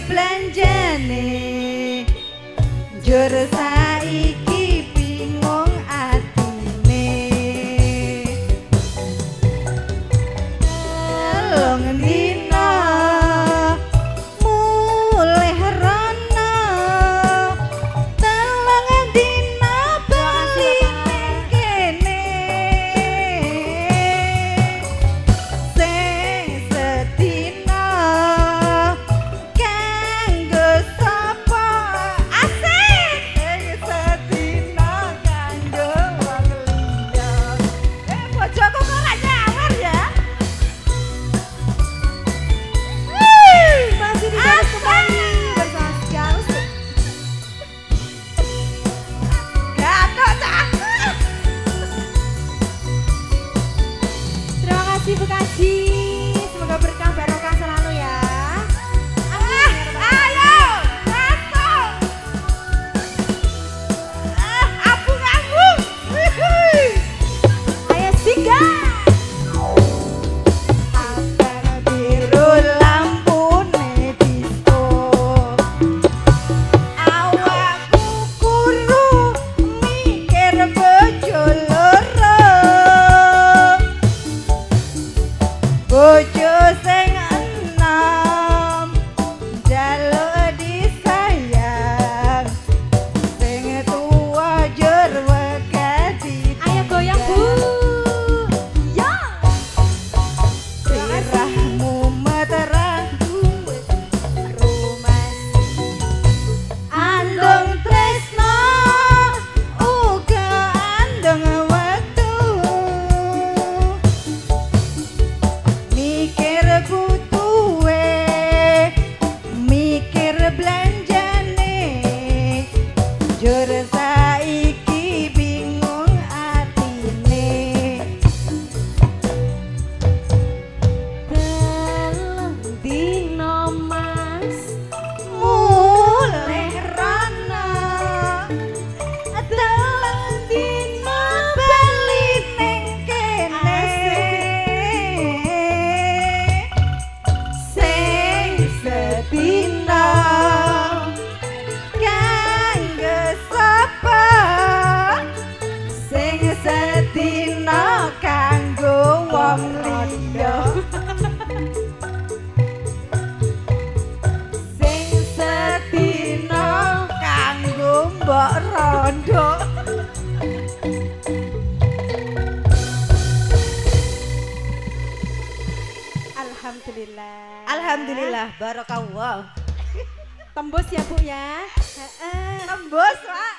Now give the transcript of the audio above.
belanjane jur saiki bingung atine long dina mulih rono telung dina bali kene sing sedina kanggo sapa asik sing sedina kanggo wong liya bojoku kok ora nyawer ya. Masih di garis kembali bersama Skalus. Gatot cakep. Terima kasih Bu Kaji. Semoga berkah barokah selalu ya. Ayo, masuk. Abung-abung. Ayo singgah. Abang biru lampune disco. Awakku kuru mikir bojo loro. Bojo sing enom njaluk disayang sing tuwa jur wegati. Ayo goyang Bu. Ya. Sirahmu meterang rumah andung tresno uga andung wektu mikir butuhe mikir belanjane jur saiki bingung atine telung dina mas mulih rono telung dina bali ning kene sing sedina kanggo sapa sing sedina kanggo wong liya sing sedina kanggo mbok rondo. Alhamdulillah. Alhamdulillah, barakallah. Tembus ya Bu ya. Tembus, Pak.